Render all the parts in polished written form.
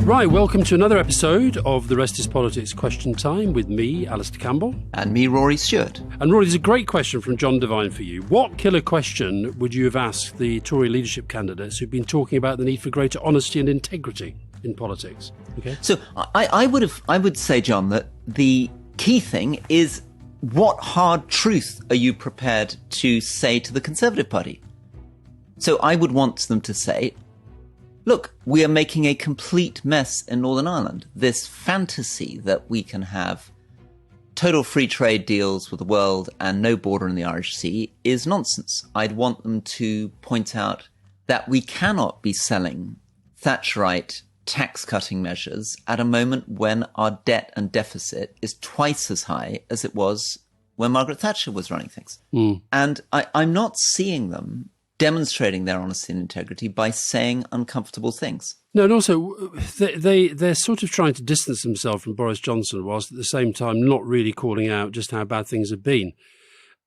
Right, welcome to another episode of The Rest is Politics Question Time with me, Alastair Campbell. And me, Rory Stewart. And Rory, there's a great question from John Devine for you. What killer question would you have asked the Tory leadership candidates who've been talking about the need for greater honesty and integrity in politics? Okay. So I would say, John, that the key thing is, what hard truth are you prepared to say to the Conservative Party? So I would want them to say, look, we are making a complete mess in Northern Ireland. This fantasy that we can have total free trade deals with the world and no border in the Irish Sea is nonsense. I'd want them to point out that we cannot be selling Thatcherite tax-cutting measures at a moment when our debt and deficit is twice as high as it was when Margaret Thatcher was running things. And I'm not seeing them demonstrating their honesty and integrity by saying uncomfortable things. No, and also they're sort of trying to distance themselves from Boris Johnson, whilst at the same time not really calling out just how bad things have been.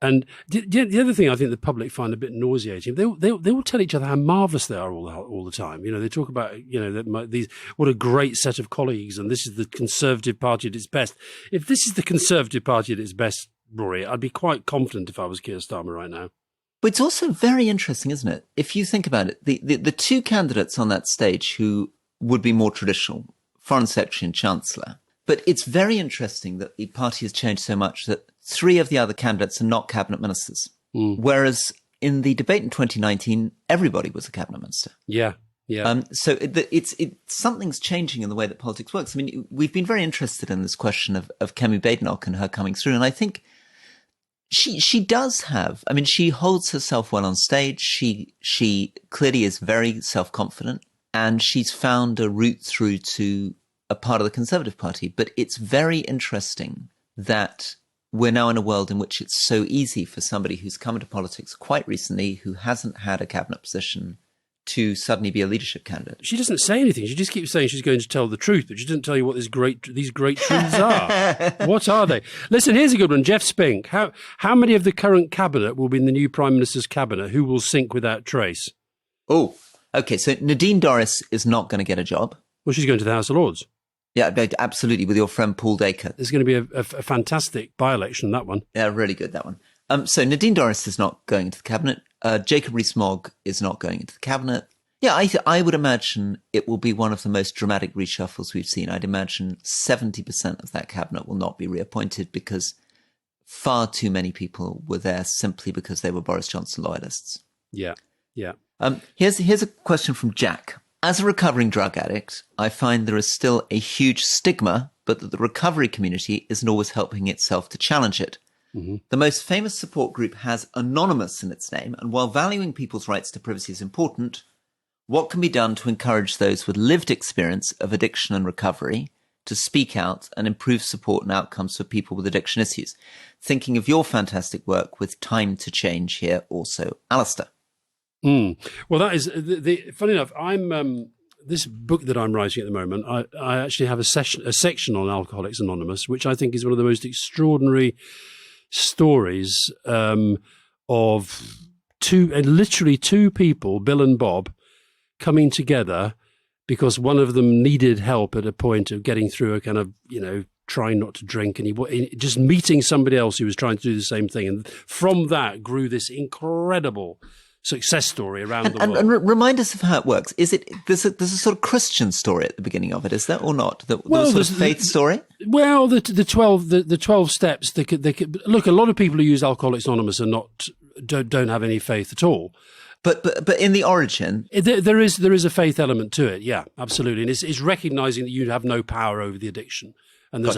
And the other thing I think the public find a bit nauseating, they will tell each other how marvellous they are all the time. You know, they talk about, you know, these what a great set of colleagues, and this is the Conservative Party at its best. If this is the Conservative Party at its best, Rory, I'd be quite confident if I was Keir Starmer right now. But it's also very interesting, isn't it? If you think about it, the two candidates on that stage who would be more traditional, Foreign Secretary and Chancellor. But it's very interesting that the party has changed so much that three of the other candidates are not cabinet ministers. Whereas in the debate in 2019, everybody was a cabinet minister. Yeah. Yeah. So something's changing in the way that politics works. I mean, we've been very interested in this question of Kemi Badenoch and her coming through. And I think she does have, I mean, she holds herself well on stage. She clearly is very self-confident, and she's found a route through to a part of the Conservative Party. But it's very interesting that we're now in a world in which it's so easy for somebody who's come into politics quite recently, who hasn't had a cabinet position, to suddenly be a leadership candidate. She doesn't say anything. She just keeps saying she's going to tell the truth, but she doesn't tell you what these great truths are. What are they? Listen, here's a good one. Jeff Spink. How many of the current cabinet will be in the new Prime Minister's cabinet? Who will sink without trace? Oh, okay. So Nadine Dorries is not going to get a job. Well, she's going to the House of Lords. Yeah, absolutely, with your friend Paul Dacre. There's going to be a fantastic by-election, that one. Yeah, really good, that one. So Nadine Dorries is not going into the cabinet. Jacob Rees-Mogg is not going into the cabinet. Yeah, I would imagine it will be one of the most dramatic reshuffles we've seen. I'd imagine 70% of that cabinet will not be reappointed because far too many people were there simply because they were Boris Johnson loyalists. Yeah. Here's a question from Jack. As a recovering drug addict, I find there is still a huge stigma, but that the recovery community isn't always helping itself to challenge it. The most famous support group has Anonymous in its name, and while valuing people's rights to privacy is important, what can be done to encourage those with lived experience of addiction and recovery to speak out and improve support and outcomes for people with addiction issues? Thinking of your fantastic work with Time to Change here also, Alastair. Well, that is funny enough. I'm this book that I'm writing at the moment. I actually have a section on Alcoholics Anonymous, which I think is one of the most extraordinary stories of literally two people, Bill and Bob, coming together because one of them needed help at a point of getting through a kind of, you know, trying not to drink, and he just meeting somebody else who was trying to do the same thing, and from that grew this incredible success story around the world. And remind us of how it works. Is it there's a sort of Christian story at the beginning of it? Is there or not? The sort of faith story. Well, the 12 steps. They could look. A lot of people who use Alcoholics Anonymous don't have any faith at all. But in the origin, there is a faith element to it. Yeah, absolutely. And it's recognizing that you have no power over the addiction, and there's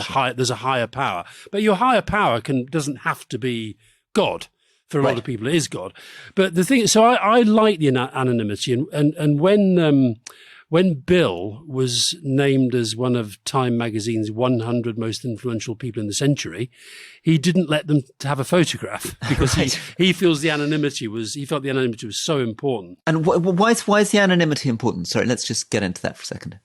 a higher power. But your higher power doesn't have to be God. For a lot of people, it is God. But the thing, so I like the anonymity, and when Bill was named as one of Time magazine's 100 most influential people in the century, he didn't let them to have a photograph because he felt the anonymity was so important. And why is the anonymity important? Sorry, let's just get into that for a second.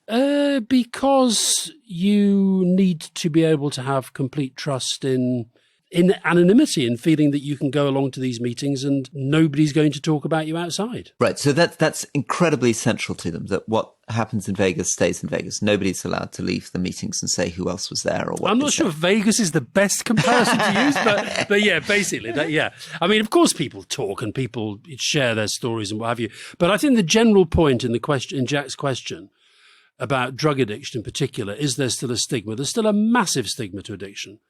Because you need to be able to have complete trust in in anonymity and feeling that you can go along to these meetings and nobody's going to talk about you outside. Right. So that's incredibly central to them, that what happens in Vegas stays in Vegas. Nobody's allowed to leave the meetings and say who else was there or what. I'm not sure if Vegas is the best comparison to use, but yeah, basically, yeah. I mean, of course, people talk and people share their stories and what have you. But I think the general point in Jack's question about drug addiction in particular is there still a stigma? There's still a massive stigma to addiction.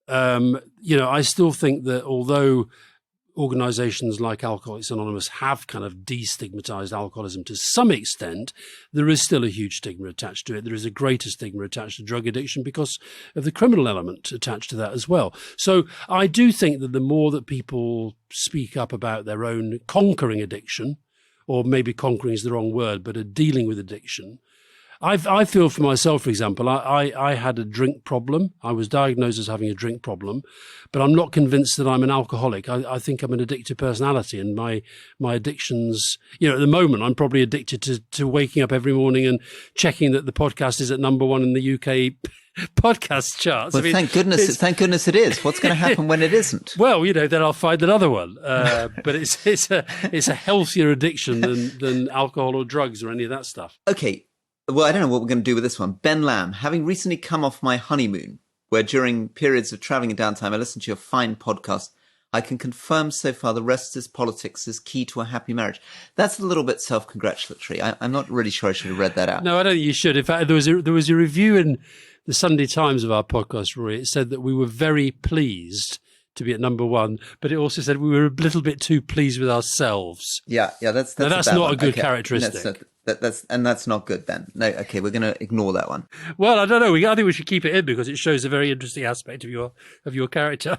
I still think that although organisations like Alcoholics Anonymous have kind of destigmatised alcoholism to some extent, there is still a huge stigma attached to it. There is a greater stigma attached to drug addiction because of the criminal element attached to that as well. So I do think that the more that people speak up about their own conquering addiction, or maybe conquering is the wrong word, but are dealing with addiction, I feel for myself, for example, I had a drink problem. I was diagnosed as having a drink problem, but I'm not convinced that I'm an alcoholic. I think I'm an addictive personality, and my addictions, at the moment, I'm probably addicted to waking up every morning and checking that the podcast is at number one in the UK podcast charts. Well, thank goodness it is. What's going to happen when it isn't? Well, then I'll find another one. But it's a healthier addiction than alcohol or drugs or any of that stuff. Okay. Well, I don't know what we're going to do with this one. Ben Lamb, having recently come off my honeymoon, where during periods of travelling and downtime I listened to your fine podcast, I can confirm so far the rest is politics is key to a happy marriage. That's a little bit self-congratulatory. I'm not really sure I should have read that out. No, I don't think you should. In fact, there was a review in the Sunday Times of our podcast, Rory. It said that we were very pleased to be at number one, but it also said we were a little bit too pleased with ourselves. Yeah, that's not a good characteristic. That's not good, Ben. No, okay, we're going to ignore that one. Well, I don't know. I think we should keep it in because it shows a very interesting aspect of your character.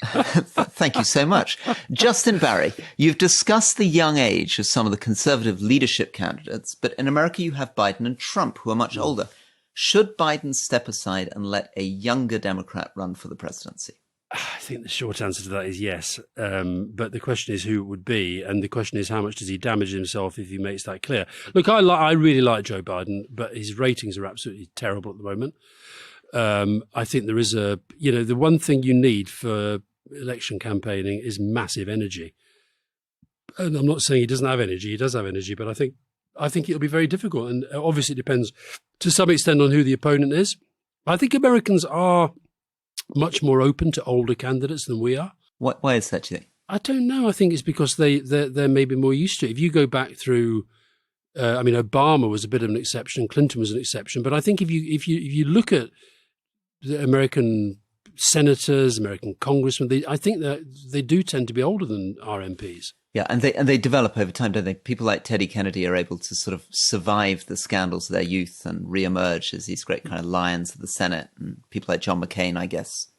Thank you so much. Justin Barry, you've discussed the young age of some of the conservative leadership candidates, but in America you have Biden and Trump, who are much older. Should Biden step aside and let a younger Democrat run for the presidency? I think the short answer to that is yes. But the question is who it would be. And the question is how much does he damage himself if he makes that clear? Look, I really like Joe Biden, but his ratings are absolutely terrible at the moment. I think there is the one thing you need for election campaigning is massive energy. And I'm not saying he doesn't have energy. He does have energy, but I think it'll be very difficult. And obviously it depends to some extent on who the opponent is. I think Americans are much more open to older candidates than we are. Why is that, do you think? I don't know. I think it's because they're maybe more used to it. If you go back through, Obama was a bit of an exception, Clinton was an exception, but I think if you look at the American senators, American congressmen, I think that they do tend to be older than our MPs. Yeah, and they develop over time, don't they? People like Teddy Kennedy are able to sort of survive the scandals of their youth and re-emerge as these great kind of lions of the Senate, and people like John McCain, I guess.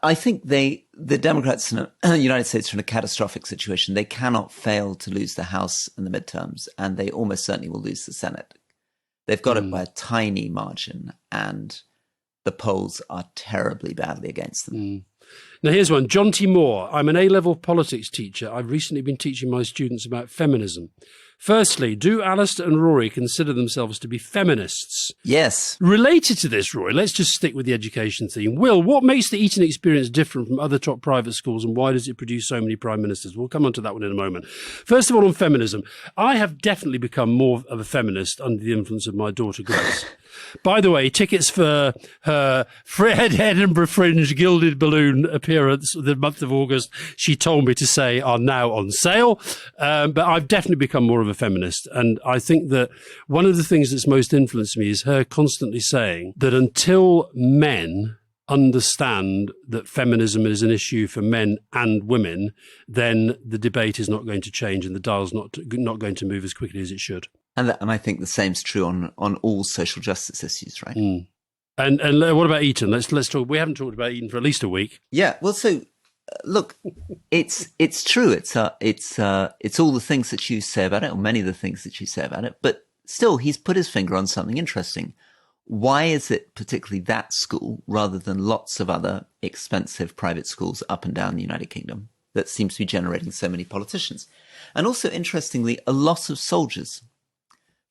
I think the Democrats in the United States are in a catastrophic situation. They cannot fail to lose the House in the midterms, and they almost certainly will lose the Senate. They've got it by a tiny margin, and the polls are terribly badly against them. Now, here's one. John T. Moore. I'm an A-level politics teacher. I've recently been teaching my students about feminism. Firstly, do Alastair and Rory consider themselves to be feminists? Yes. Related to this, Rory, let's just stick with the education theme. Will, what makes the Eton experience different from other top private schools, and why does it produce so many prime ministers? We'll come on to that one in a moment. First of all, on feminism, I have definitely become more of a feminist under the influence of my daughter, Grace. By the way, tickets for her Edinburgh Fringe Gilded Balloon appearance the month of August, she told me to say, are now on sale. But I've definitely become more of a feminist. And I think that one of the things that's most influenced me is her constantly saying that until men understand that feminism is an issue for men and women, then the debate is not going to change and the dial's not going to move as quickly as it should. And I think the same's true on all social justice issues, right? And what about Eton? Let's talk. We haven't talked about Eton for at least a week. Yeah. Well, so look, it's true. It's all the things that you say about it, or many of the things that you say about it. But still, he's put his finger on something interesting. Why is it particularly that school rather than lots of other expensive private schools up and down the United Kingdom that seems to be generating so many politicians? And also, interestingly, a lot of soldiers.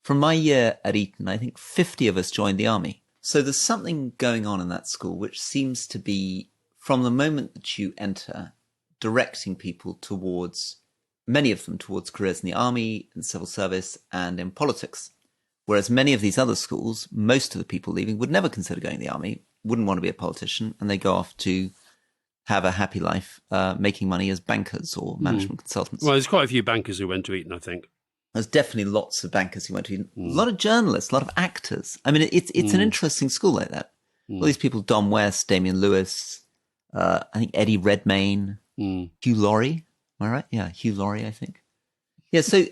From my year at Eton, I think 50 of us joined the army. So there's something going on in that school which seems to be from the moment that you enter, directing people towards, many of them towards careers in the army, in civil service, and in politics. Whereas many of these other schools, most of the people leaving would never consider going to the army, wouldn't want to be a politician, and they go off to have a happy life, making money as bankers or management consultants. Well, there's quite a few bankers who went to Eton, I think. There's definitely lots of bankers who went to Eton. A lot of journalists, a lot of actors. I mean, it's an interesting school like that. All these people, Don West, Damian Lewis, I think Eddie Redmayne, Hugh Laurie. Am I right? Yeah, Hugh Laurie, I think. Yeah, so,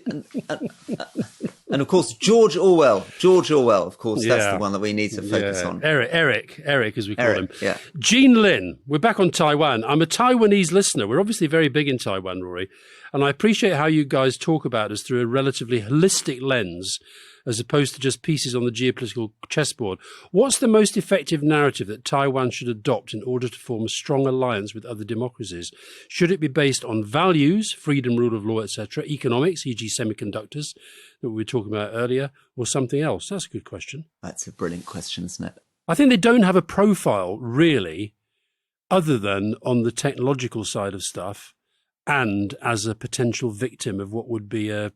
and of course, George Orwell, of course, that's the one that we need to focus on. Eric, as we call him. Yeah. Jean Lin, we're back on Taiwan. I'm a Taiwanese listener. We're obviously very big in Taiwan, Rory, and I appreciate how you guys talk about us through a relatively holistic lens, as opposed to just pieces on the geopolitical chessboard. What's the most effective narrative that Taiwan should adopt in order to form a strong alliance with other democracies? Should it be based on values, freedom, rule of law, etc., economics, e.g. semiconductors, that we were talking about earlier, or something else? That's a good question. That's a brilliant question, isn't it? I think they don't have a profile, really, other than on the technological side of stuff and as a potential victim of what would be a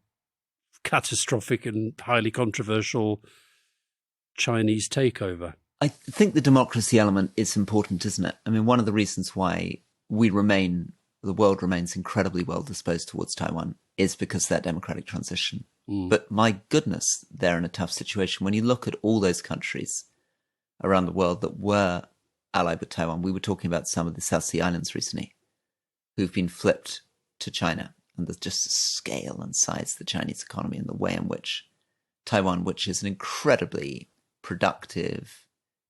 catastrophic and highly controversial Chinese takeover. I think the democracy element is important, isn't it? I mean, one of the reasons why the world remains incredibly well disposed towards Taiwan is because of that democratic transition. But my goodness, they're in a tough situation. When you look at all those countries around the world that were allied with Taiwan, we were talking about some of the South Sea Islands recently, who've been flipped to China. And there's just the scale and size of the Chinese economy and the way in which Taiwan, which is an incredibly productive,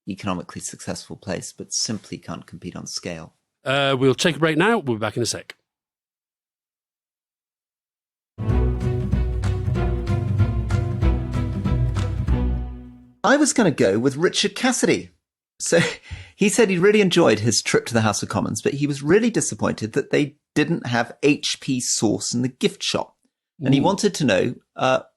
economically successful place, but simply can't compete on scale. We'll take a break now. We'll be back in a sec. I was going to go with Richard Cassidy. So he said he really enjoyed his trip to the House of Commons, but he was really disappointed that they didn't have HP sauce in the gift shop. And he wanted to know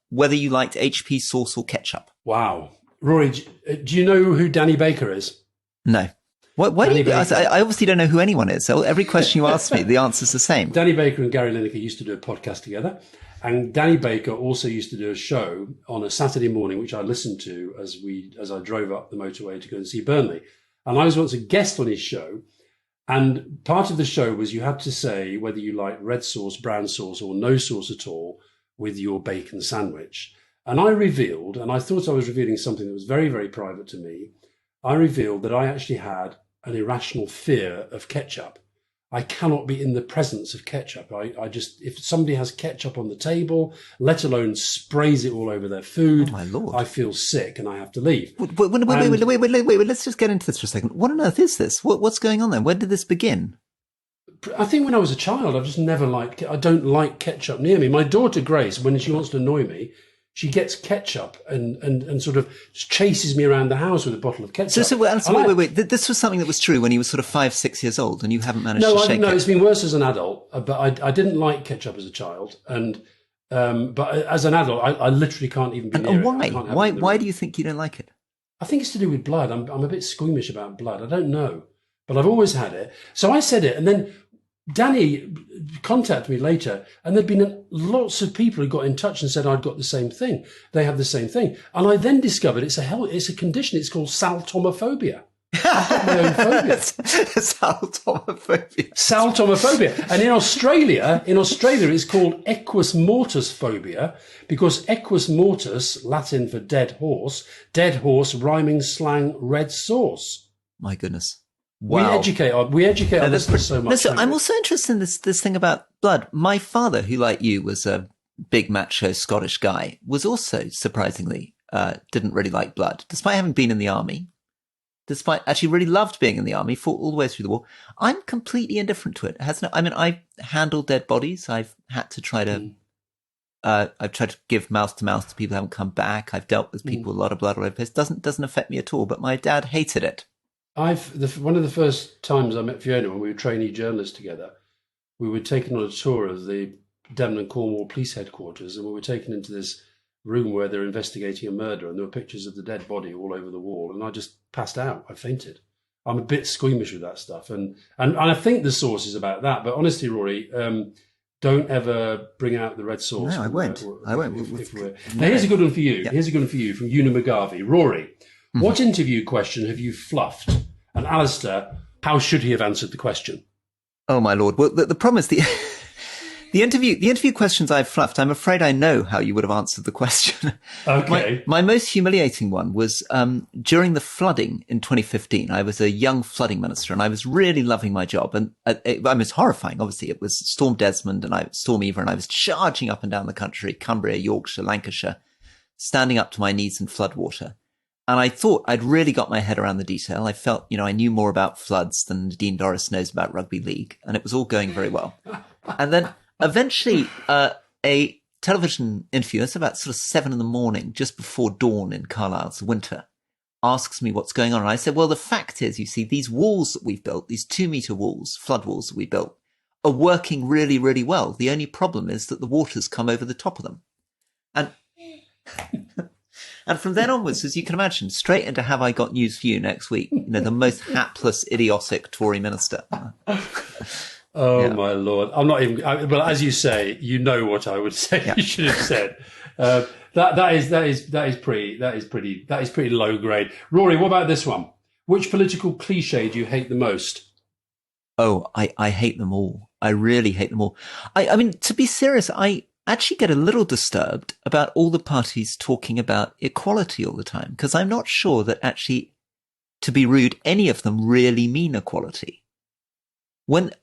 whether you liked HP sauce or ketchup. Wow. Rory, do you know who Danny Baker is? No. Why do you, I obviously don't know who anyone is. So every question you ask me, the answer's the same. Danny Baker and Gary Lineker used to do a podcast together. And Danny Baker also used to do a show on a Saturday morning, which I listened to as I drove up the motorway to go and see Burnley. And I was once a guest on his show. And part of the show was you had to say whether you like red sauce, brown sauce, or no sauce at all with your bacon sandwich. And I revealed, and I thought I was revealing something that was very, very private to me. I revealed that I actually had an irrational fear of ketchup. I cannot be in the presence of ketchup. I just, if somebody has ketchup on the table, let alone sprays it all over their food, oh my Lord, I feel sick and I have to leave. Wait, let's just get into this for a second. What on earth is this? What's going on then? When did this begin? I think when I was a child, I've just never I don't like ketchup near me. My daughter Grace, when she wants to annoy me, she gets ketchup and sort of chases me around the house with a bottle of ketchup. Wait. This was something that was true when you were sort of 5, 6 years old and you haven't managed to shake it. No, it's been worse as an adult, but I didn't like ketchup as a child. And but as an adult, I literally can't even be near it. Why do you think you don't like it? I think it's to do with blood. I'm a bit squeamish about blood. I don't know. But I've always had it. So I said it, and then Danny contacted me later, and there'd been lots of people who got in touch and said I'd got the same thing. They have the same thing, and I then discovered it's a condition. It's called saltomophobia. I've got my own phobia. Saltomophobia. And in Australia, it's called equus mortis phobia, because equus mortis, Latin for dead horse rhyming slang red sauce. My goodness. Wow. We educate our listeners so much. So I'm also interested in this thing about blood. My father, who like you was a big macho Scottish guy, was also surprisingly didn't really like blood, despite having been in the army. Despite actually really loved being in the army, fought all the way through the war. I'm completely indifferent to it. I've handled dead bodies. I've had to try to I've tried to give mouth to mouth to people who haven't come back. I've dealt with people with a lot of blood all over the place. Doesn't affect me at all. But my dad hated it. One of the first times I met Fiona, when we were trainee journalists together, we were taken on a tour of the Devon and Cornwall Police Headquarters, and we were taken into this room where they're investigating a murder, and there were pictures of the dead body all over the wall, and I just passed out. I fainted. I'm a bit squeamish with that stuff. And I think the source is about that. But honestly, Rory, don't ever bring out the red sauce. No, I won't. I won't. Now, here's a good one for you. Yeah. Here's a good one for you from Una McGarvey. Rory, what interview question have you fluffed? And Alastair, how should he have answered the question? Oh, my Lord. Well, the problem is the interview questions I've fluffed, I'm afraid I know how you would have answered the question. Okay. My most humiliating one was during the flooding in 2015. I was a young flooding minister and I was really loving my job. And it was horrifying. Obviously, it was Storm Desmond and Storm Eva, and I was charging up and down the country, Cumbria, Yorkshire, Lancashire, standing up to my knees in floodwater. And I thought I'd really got my head around the detail. I felt, I knew more about floods than Dean Doris knows about rugby league. And it was all going very well. And then eventually, a television interviewer, it's about sort of 7 a.m, just before dawn in Carlisle's winter, asks me what's going on. And I said, well, the fact is, you see, these walls that we've built, these 2-meter walls, flood walls that we built, are working really, really well. The only problem is that the water's come over the top of them. And and from then onwards, as you can imagine, straight into Have I Got News for You next week, the most hapless, idiotic Tory minister. Oh, yeah. My Lord. I'm not even, well, as you say, you know what I would say. Yeah. You should have said. That is pretty low grade. Rory, what about this one? Which political cliche do you hate the most? Oh, I hate them all. I really hate them all. I mean, to be serious, I actually get a little disturbed about all the parties talking about equality all the time, because I'm not sure that actually, to be rude, any of them really mean equality.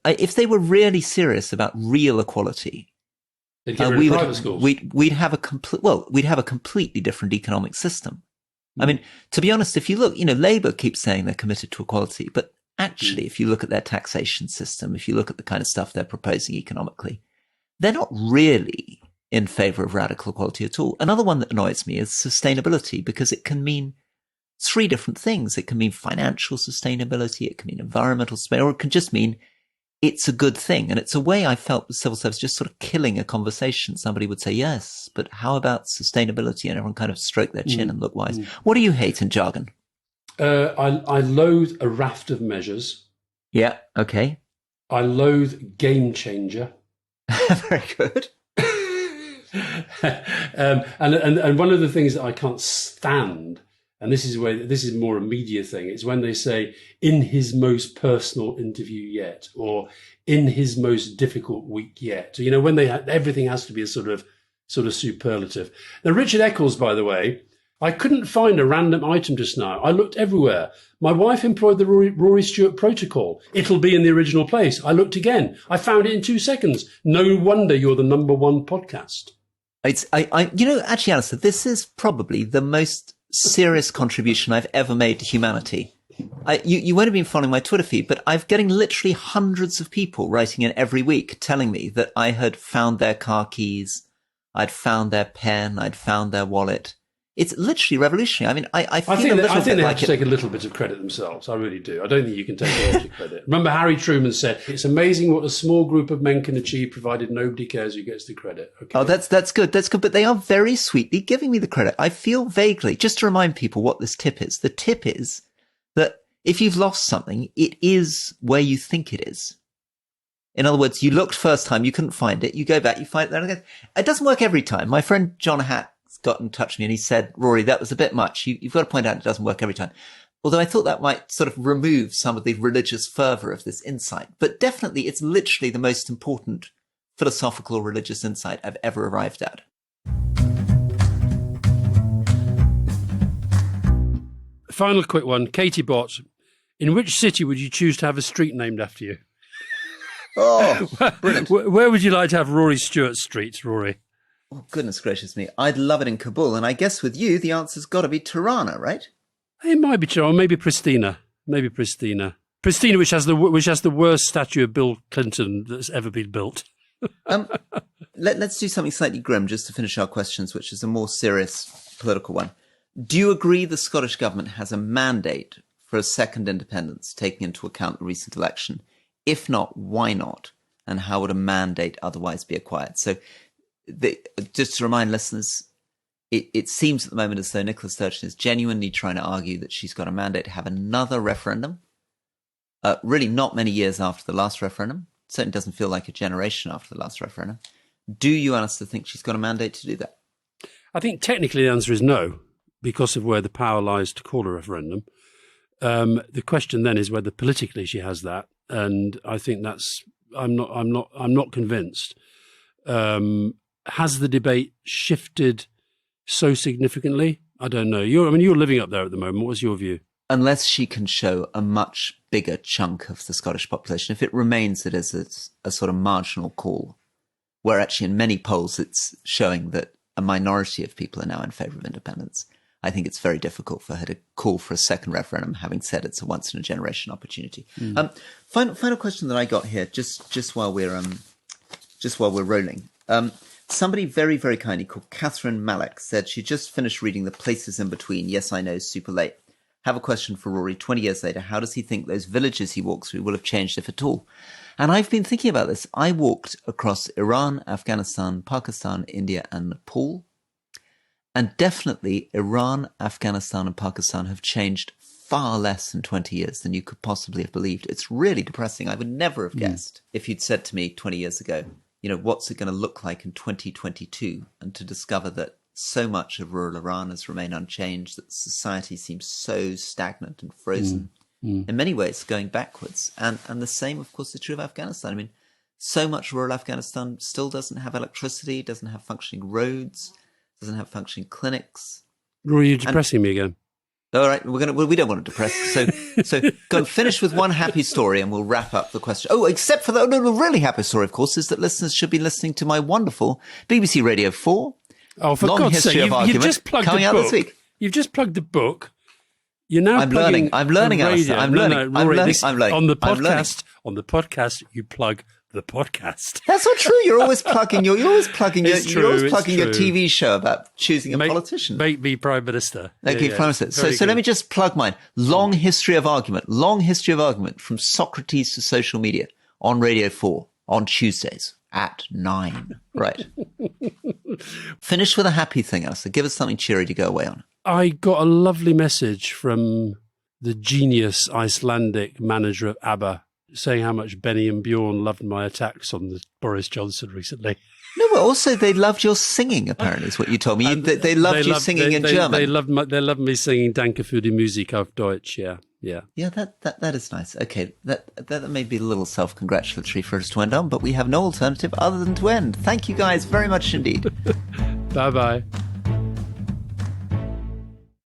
If they were really serious about real equality, we'd have a completely different economic system. I mean, to be honest, if you look, Labour keeps saying they're committed to equality, but actually, if you look at their taxation system, if you look at the kind of stuff they're proposing economically, they're not really in favour of radical equality at all. Another one that annoys me is sustainability, because it can mean 3 different things. It can mean financial sustainability, it can mean environmental sustainability, or it can just mean it's a good thing. And it's a way I felt with civil service just sort of killing a conversation. Somebody would say, yes, but how about sustainability? And everyone kind of stroke their chin and look wise. What do you hate in jargon? I loathe a raft of measures. Yeah, okay. I loathe game changer. Very good. And one of the things that I can't stand, and this is more a media thing, is when they say in his most personal interview yet, or in his most difficult week yet. When everything has to be a sort of superlative. Now, Richard Eccles, by the way, I couldn't find a random item just now. I looked everywhere. My wife employed the Rory Stewart protocol. It'll be in the original place. I looked again. I found it in 2 seconds. No wonder you're the #1 podcast. Actually, Alastair, this is probably the most serious contribution I've ever made to humanity. You won't have been following my Twitter feed, but I'm getting literally hundreds of people writing in every week telling me that I had found their car keys, I'd found their pen, I'd found their wallet. It's literally revolutionary. I mean, I think they have to take a little bit of credit themselves. I really do. I don't think you can take all the credit. Remember, Harry Truman said, "It's amazing what a small group of men can achieve, provided nobody cares who gets the credit." Okay. Oh, that's good. That's good. But they are very sweetly giving me the credit. I feel vaguely, just to remind people what this tip is. The tip is that if you've lost something, it is where you think it is. In other words, you looked first time, you couldn't find it. You go back, you find it there again. It doesn't work every time. My friend John Hatt got in touch with me and he said, Rory, that was a bit much. You've got to point out it doesn't work every time. Although I thought that might sort of remove some of the religious fervour of this insight. But definitely it's literally the most important philosophical or religious insight I've ever arrived at. Final quick one. Katie Bott, in which city would you choose to have a street named after you? Oh, brilliant. Where would you like to have Rory Stewart Street, Rory? Oh, goodness gracious me. I'd love it in Kabul. And I guess with you, the answer's got to be Tirana, right? It might be Tirana, maybe Pristina. Pristina, which has the worst statue of Bill Clinton that's ever been built. Let's do something slightly grim just to finish our questions, which is a more serious political one. Do you agree the Scottish government has a mandate for a second independence, taking into account the recent election? If not, why not? And how would a mandate otherwise be acquired? So just to remind listeners, it seems at the moment as though Nicola Sturgeon is genuinely trying to argue that she's got a mandate to have another referendum really not many years after the last referendum. Certainly doesn't feel like a generation after the last referendum. Do you, Alastair, think she's got a mandate to do that? I think technically the answer is no, because of where the power lies to call a referendum. The question then is whether politically she has that, and I think I'm not convinced. Has the debate shifted so significantly? I don't know. You're living up there at the moment. What's your view? Unless she can show a much bigger chunk of the Scottish population, if it remains that as a sort of marginal call, where actually in many polls it's showing that a minority of people are now in favour of independence, I think it's very difficult for her to call for a second referendum, having said it's a once in a generation opportunity. Final question that I got here, just while we're rolling. Somebody very, very kindly called Catherine Malek said she just finished reading The Places in Between. Yes, I know, super late. Have a question for Rory. 20 years later, how does he think those villages he walks through will have changed, if at all? And I've been thinking about this. I walked across Iran, Afghanistan, Pakistan, India, and Nepal. And definitely Iran, Afghanistan, and Pakistan have changed far less in 20 years than you could possibly have believed. It's really depressing. I would never have guessed if you'd said to me 20 years ago, what's it going to look like in 2022? And to discover that so much of rural Iran has remained unchanged, that society seems so stagnant and frozen, in many ways going backwards. And the same, of course, is true of Afghanistan. I mean, so much rural Afghanistan still doesn't have electricity, doesn't have functioning roads, doesn't have functioning clinics. Rory, you're depressing me again. All right, we don't want to depress. So go finish with one happy story and we'll wrap up the question. Oh, except for the really happy story, of course, is that listeners should be listening to my wonderful BBC Radio 4 for Long God's History sake, of Argument you've just plugged coming the out book. this week. You've just plugged the book. You're now I'm learning, Alastair. I'm learning. On the podcast, you plug the podcast. That's not true. You're always plugging your true. TV show about choosing a politician. Make me Prime Minister. Prime Minister. So let me just plug mine. Long History of Argument. Long History of Argument from Socrates to social media on Radio 4 on Tuesdays at 9. Right. Finish with a happy thing, Alistair. Give us something cheery to go away on. I got a lovely message from the genius Icelandic manager of ABBA saying how much Benny and Bjorn loved my attacks on the Boris Johnson recently. No, but also they loved your singing, apparently, is what you told me. They loved you singing in German. They loved me singing Danke für die Musik auf Deutsch, yeah. Yeah, that is nice. Okay, that may be a little self-congratulatory for us to end on, but we have no alternative other than to end. Thank you guys very much indeed. Bye-bye.